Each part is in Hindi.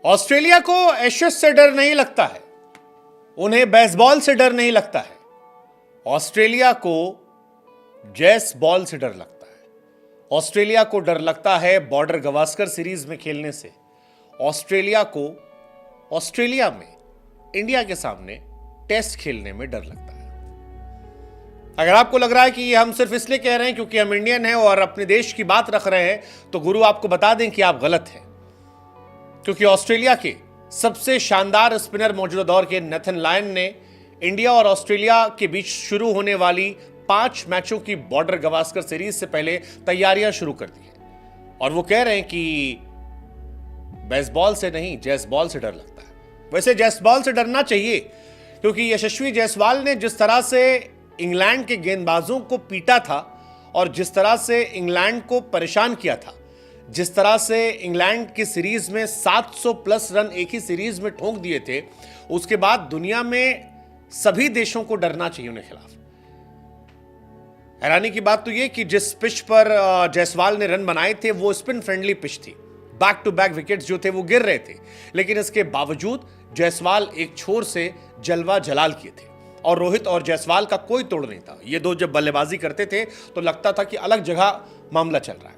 ऑस्ट्रेलिया को एशेज से डर नहीं लगता है, उन्हें बेसबॉल से डर नहीं लगता है। ऑस्ट्रेलिया को जैस बॉल से डर लगता है। ऑस्ट्रेलिया को डर लगता है बॉर्डर गवास्कर सीरीज में खेलने से। ऑस्ट्रेलिया को ऑस्ट्रेलिया में इंडिया के सामने टेस्ट खेलने में डर लगता है। अगर आपको लग रहा है कि ये हम सिर्फ इसलिए कह रहे हैं क्योंकि हम इंडियन हैं और अपने देश की बात रख रहे हैं, तो गुरु आपको बता दें कि आप गलत हैं। क्योंकि ऑस्ट्रेलिया के सबसे शानदार स्पिनर मौजूदा दौर के नेथन लायन ने इंडिया और ऑस्ट्रेलिया के बीच शुरू होने वाली 5 मैचों की बॉर्डर गवास्कर सीरीज से पहले तैयारियां शुरू कर दी हैं। और वो कह रहे हैं कि बेसबॉल से नहीं, जैसबॉल से डर लगता है। वैसे जैसबॉल से डरना चाहिए, क्योंकि यशस्वी जायसवाल ने जिस तरह से इंग्लैंड के गेंदबाजों को पीटा था और जिस तरह से इंग्लैंड को परेशान किया था, जिस तरह से इंग्लैंड की सीरीज में 700 प्लस रन एक ही सीरीज में ठोक दिए थे, उसके बाद दुनिया में सभी देशों को डरना चाहिए उन्हें खिलाफ। हैरानी की बात तो यह कि जिस पिच पर जायसवाल ने रन बनाए थे वो स्पिन फ्रेंडली पिच थी। बैक टू बैक विकेट्स जो थे वो गिर रहे थे, लेकिन इसके बावजूद जायसवाल एक छोर से जलवा जलाल किए थे और रोहित और जायसवाल का कोई तोड़ नहीं था। ये दो जब बल्लेबाजी करते थे तो लगता था कि अलग जगह मामला चल रहा है।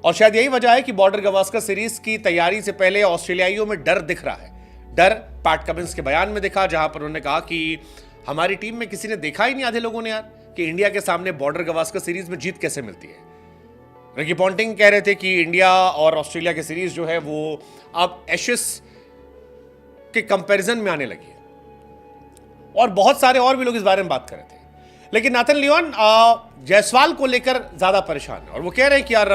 और शायद यही वजह है कि बॉर्डर गवास्कर सीरीज की तैयारी से पहले ऑस्ट्रेलियाइयों में डर दिख रहा है। डर पैट कमिंस के बयान में दिखा, जहां पर उन्होंने कहा कि हमारी टीम में किसी ने देखा ही नहीं, आधे लोगों ने यार, कि इंडिया के सामने बॉर्डर गवास्कर सीरीज में जीत कैसे मिलती है। रिकी पॉन्टिंग कह रहे थे कि इंडिया और ऑस्ट्रेलिया की सीरीज जो है वो अब एशेज के कंपैरिजन में आने लगी है। और बहुत सारे और भी लोग इस बारे में बात कर रहे थे, लेकिन नाथन लियोन जायसवाल को लेकर ज्यादा परेशान है और वो कह रहे हैं कि यार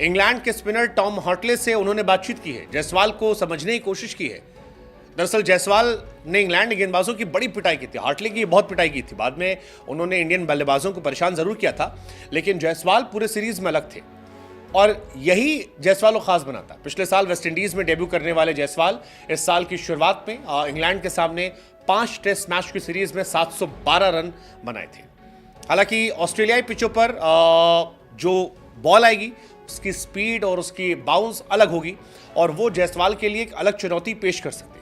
इंग्लैंड के स्पिनर टॉम हार्टले से उन्होंने बातचीत की है, जायसवाल को समझने की कोशिश की है। दरअसल जायसवाल ने इंग्लैंड गेंदबाजों की बड़ी पिटाई की थी, हार्टले की बहुत पिटाई की थी। बाद में उन्होंने इंडियन बल्लेबाजों को परेशान जरूर किया था, लेकिन जायसवाल पूरे सीरीज में अलग थे और यही जायसवाल को खास बनाता। पिछले साल वेस्टइंडीज में डेब्यू करने वाले जायसवाल इस साल की शुरुआत में इंग्लैंड के सामने 5 टेस्ट मैच की सीरीज में 712 रन बनाए थे। हालांकि ऑस्ट्रेलियाई पिचों पर जो बॉल आएगी उसकी स्पीड और उसकी बाउंस अलग होगी और वो जायसवाल के लिए एक अलग चुनौती पेश कर सकती है।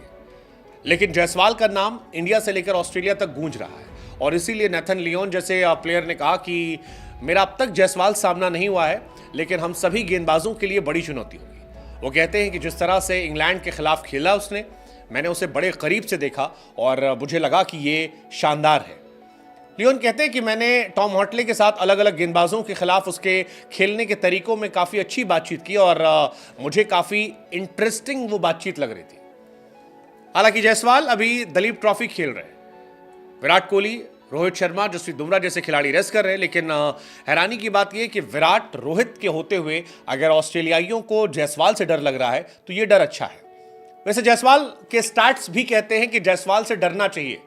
लेकिन जायसवाल का नाम इंडिया से लेकर ऑस्ट्रेलिया तक गूंज रहा है और इसीलिए नेथन लियोन जैसे प्लेयर ने कहा कि मेरा अब तक जायसवाल सामना नहीं हुआ है, लेकिन हम सभी गेंदबाजों के लिए बड़ी चुनौती होगी। वो कहते हैं कि जिस तरह से इंग्लैंड के खिलाफ खेला उसने, मैंने उसे बड़े करीब से देखा और मुझे लगा कि ये शानदार है। लियोन कहते हैं कि मैंने टॉम हार्टले के साथ अलग अलग गेंदबाजों के खिलाफ उसके खेलने के तरीकों में काफ़ी अच्छी बातचीत की और मुझे काफ़ी इंटरेस्टिंग वो बातचीत लग रही थी। हालांकि जायसवाल अभी दलीप ट्रॉफी खेल रहे हैं। विराट कोहली, रोहित शर्मा, जसप्रीत बुमराह जैसे खिलाड़ी रेस्ट कर रहे हैं, लेकिन हैरानी की बात यह कि विराट, रोहित के होते हुए अगर ऑस्ट्रेलियाइयों को जायसवाल से डर लग रहा है तो ये डर अच्छा है। वैसे जायसवाल के स्टैट्स भी कहते हैं कि जायसवाल से डरना चाहिए।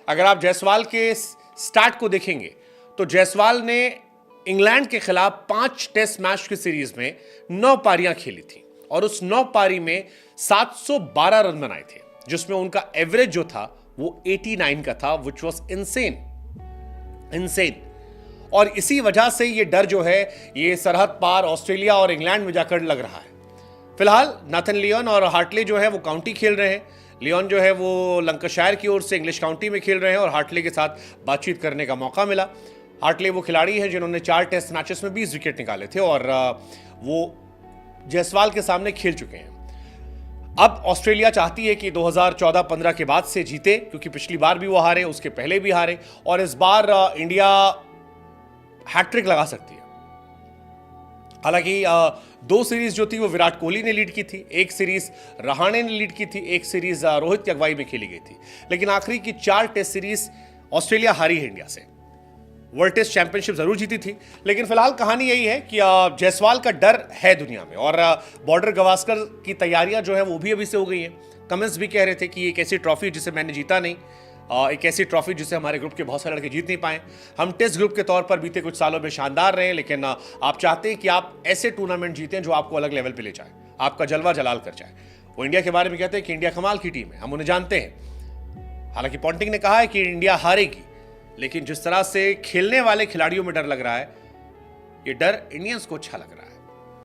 अगर आप जायसवाल के स्टैट को देखेंगे तो जायसवाल ने इंग्लैंड के खिलाफ 5 टेस्ट मैच की सीरीज में 9 पारियां खेली थी और उस 9 पारी में 712 रन बनाए थे, जिसमें उनका एवरेज जो था वो 89 का था, व्हिच वाज इनसेन। और इसी वजह से ये डर जो है ये सरहद पार ऑस्ट्रेलिया और इंग्लैंड में जाकर लग रहा है। फिलहाल नाथन लियोन और हार्टले जो है वो काउंटी खेल रहे हैं। लियोन जो है वो लंकाशायर की ओर से इंग्लिश काउंटी में खेल रहे हैं और हार्टले के साथ बातचीत करने का मौका मिला। हार्टले वो खिलाड़ी हैं जिन्होंने 4 टेस्ट मैचेस में 20 विकेट निकाले थे और वो जायसवाल के सामने खेल चुके हैं। अब ऑस्ट्रेलिया चाहती है कि 2014-15 के बाद से जीते, क्योंकि पिछली बार भी वो हारे, उसके पहले भी हारे और इस बार इंडिया हैट्रिक लगा सकती है। हालांकि 2 सीरीज जो थी वो विराट कोहली ने लीड की थी, एक सीरीज रहाणे ने लीड की थी, एक सीरीज रोहित की अगुवाई में खेली गई थी, लेकिन आखिरी की 4 टेस्ट सीरीज ऑस्ट्रेलिया हारी है इंडिया से। वर्ल्ड टेस्ट चैंपियनशिप जरूर जीती थी, लेकिन फिलहाल कहानी यही है कि जायसवाल का डर है दुनिया में और बॉर्डर गवास्कर की तैयारियां जो है वो भी अभी से हो गई हैं। कमेंट्स भी कह रहे थे कि एक ऐसी ट्रॉफी जिसे मैंने जीता नहीं, एक ऐसी ट्रॉफी जिसे हमारे ग्रुप के बहुत सारे लड़के जीत नहीं पाए। हम टेस्ट ग्रुप के तौर पर बीते कुछ सालों में शानदार रहे, लेकिन आप चाहते हैं कि आप ऐसे टूर्नामेंट जीतें जो आपको अलग लेवल पे ले जाए, आपका जलवा जलाल कर जाए। वो इंडिया के बारे में कहते हैं कि इंडिया कमाल की टीम है, हम उन्हें जानते हैं। हालांकि पॉन्टिंग ने कहा है कि इंडिया हारेगी, लेकिन जिस तरह से खेलने वाले खिलाड़ियों में डर लग रहा है, ये डर इंडियंस को अच्छा लग रहा है।